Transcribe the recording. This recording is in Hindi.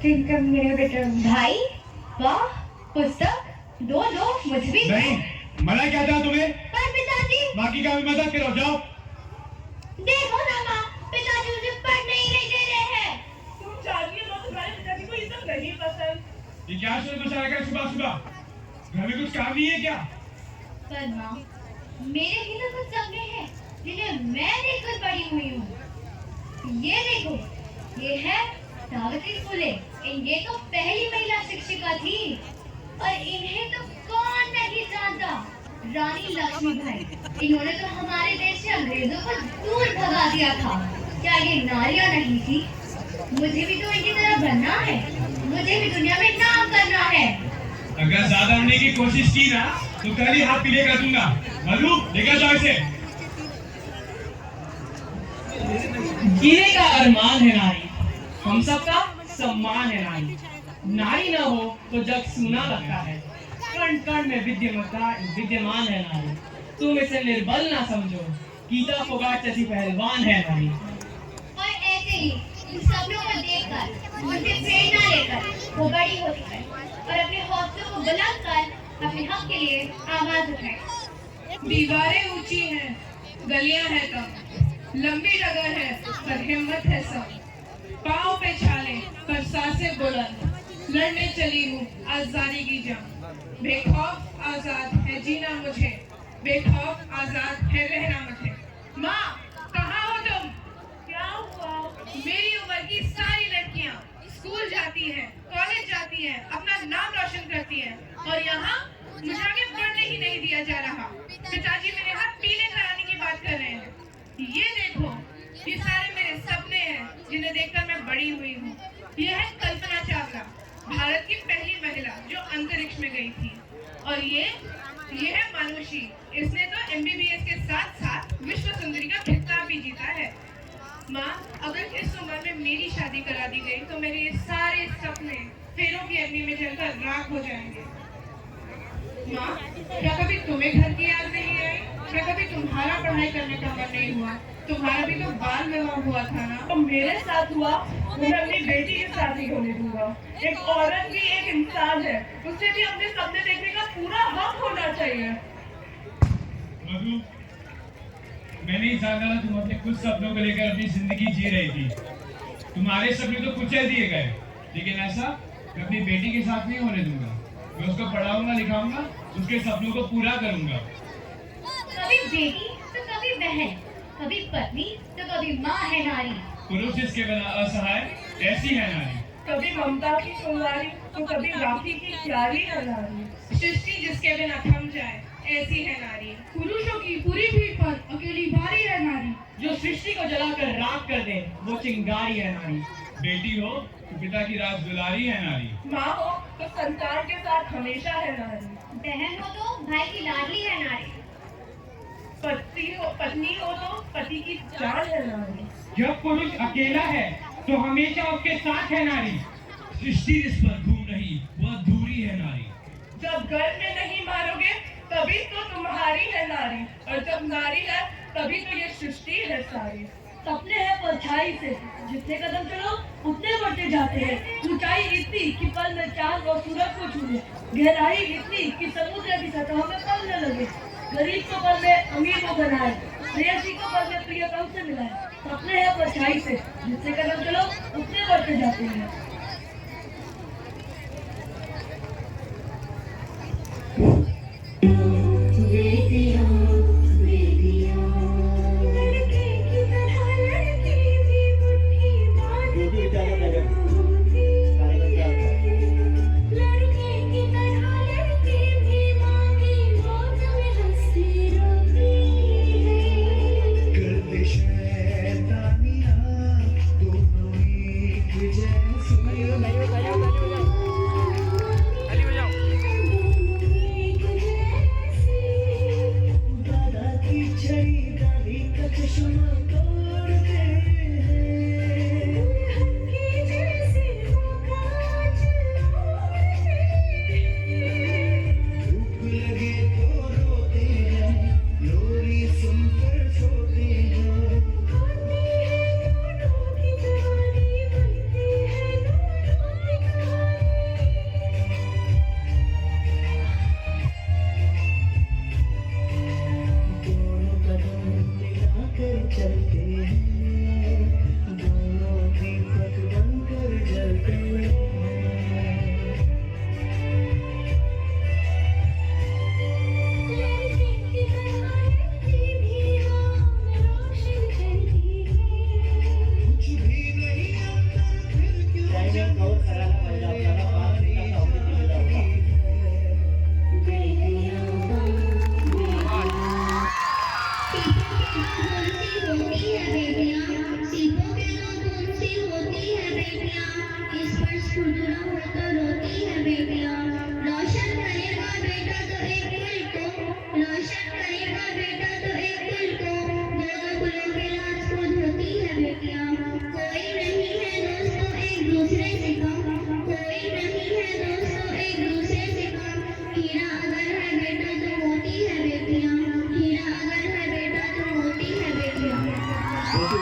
इनका मेरे बेटा भाई, वाह, पुस्तक दो दो, मुझे भी नहीं, मना क्या था तुम्हें? पर पिताजी, बाकी का भी मदद करो, जाओ। देखो ना माँ, पिताजी मुझे पढ़ने ही नहीं दे रहे हैं। तुम जानती हो तुम्हारे पिताजी को ये सब नहीं पसंद। ये क्या शुरू मचा रखा है सुबह सुबह? घर में कुछ काम नहीं है क्या? पर माँ, मेरे भी तो कुछ सपने हैं जिन्हें मैं देखकर बड़ी हुई हूँ। ये देखो, ये है सावित्री फुले। ये तो पहली महिला शिक्षिका थी और इन्हें तो कौन नहीं जानता, रानी लक्ष्मीबाई। इन्होंने तो हमारे देश से अंग्रेजों को दूर भगा दिया था। क्या ये नारियां नहीं थी? मुझे भी तो इनकी तरह बनना है, मुझे भी दुनिया में नाम करना है। अगर ज्यादा होने की कोशिश की ना तो कल ही हाथ पीले कर दूंगा। मधु, लेकर जाओ इसे। जीने का अरमान है नारी, हम सबका सम्मान है नारी। नारी ना हो तो जग सूना लगता है, कण कण में विद्यमान है नारी। तुम इसे निर्बल ना समझो, गीता फोगाट जैसी पहलवान है नारी। और ऐसे ही इन सपनों को देखकर, उनसे प्रेरणा लेकर वो बड़ी होती है और अपने हौसलों को बुलंद कर अपने हक के लिए आवाज उठाए। दीवारें ऊंची हैं, गलियां हैं कम, लंबी डगर है पर हिम्मत है सब। पाँव पे छाले पर सांसें बुलंद, लड़ने चली हूँ आजादी की जंग। बेखौफ आजाद है जीना मुझे, बेखौफ आजाद है रहना मुझे। माँ, कहाँ हो तुम? क्या हुआ? मेरी उम्र की सारी लड़कियाँ स्कूल जाती हैं, कॉलेज जाती हैं, अपना नाम रोशन करती हैं और यहाँ मुझे आगे बढ़ने ही नहीं दिया जा रहा। पिताजी मेरे हाथ पीले कराने की बात कर रहे हैं। ये देखो, ये सारे मेरे सपने हैं जिन्हें देखकर मैं बड़ी हुई हूँ। ये है कल्पना चावला, भारत की पहली महिला जो अंतरिक्ष में गई थी। और ये है मानुषी, इसने तो MBBS के साथ साथ विश्व सुंदरी का खिताब भी जीता है। माँ, अगर इस उम्र में मेरी शादी करा दी गई तो मेरे ये सारे सपने फेरों की अग्नि में जलकर राख हो जाएंगे। माँ, क्या कभी तुम्हें घर की याद नहीं आई? क्या कभी तुम्हारा पढ़ाई करने का मन नहीं हुआ? तुम्हारा भी तो बाल विवाह हुआ था ना? तो मेरे साथ हुआ, मैं अपनी बेटी के साथ नहीं होने दूंगा। एक औरत भी एक इंसान है, उसे भी अपने सपने देखने का पूरा हक होना चाहिए। मधु, मैं नहीं जानता ना तुम अपने कुछ सपनों को लेकर अपनी जिंदगी जी रही थी। तुम्हारे सपने तो कुचल दिए गए, लेकिन ऐसा मैं अपनी बेटी के साथ नहीं होने दूंगा। मैं उसको पढ़ाऊंगा, लिखाऊंगा, उसके सपनों को पूरा करूंगा। कभी बेटी तो कभी बहन, कभी पत्नी तो कभी माँ है नारी। पुरुष इसके बिना असहाय, ऐसी है नारी। कभी ममता की सुनवारी तो कभी राखी की प्यारी है नारी। सृष्टि जिसके बिना थम जाए, ऐसी है नारी। पुरुषों की पूरी भीड़ पर अकेली भारी है नारी। जो सृष्टि को जलाकर राख कर दे, वो चिंगारी है नारी। बेटी हो तो पिता की राज दुलारी है नारी। माँ हो तो संतान के साथ हमेशा है नारी। बहन हो तो भाई की लाडली है नारी। पत्नी हो तो पति की जान है नारी। जब पुरुष अकेला है तो हमेशा उसके साथ है नारी। सृष्टि जिस पर घूम रही वो अधूरी है नारी। जब घर में नहीं मारोगे तभी तो तुम्हारी है नारी, और जब नारी है तभी तो ये सृष्टि है सारी। सपने हैं परछाई से, जितने कदम चलो उतने बढ़ते जाते हैं। ऊंचाई इतनी कि पल में चांद और सूरज को छू ले, गहराई इतनी कि समुद्र की सतह में पल न लगे। गरीब को पल में अमीर को बनाए, प्रेयसी को पल में प्रियतम से मिलाए। सपने हैं परछाई से, जितने कदम चलो उतने बढ़ते जाते हैं। शैतानियां दोनों एक जैसी दूसरे से कम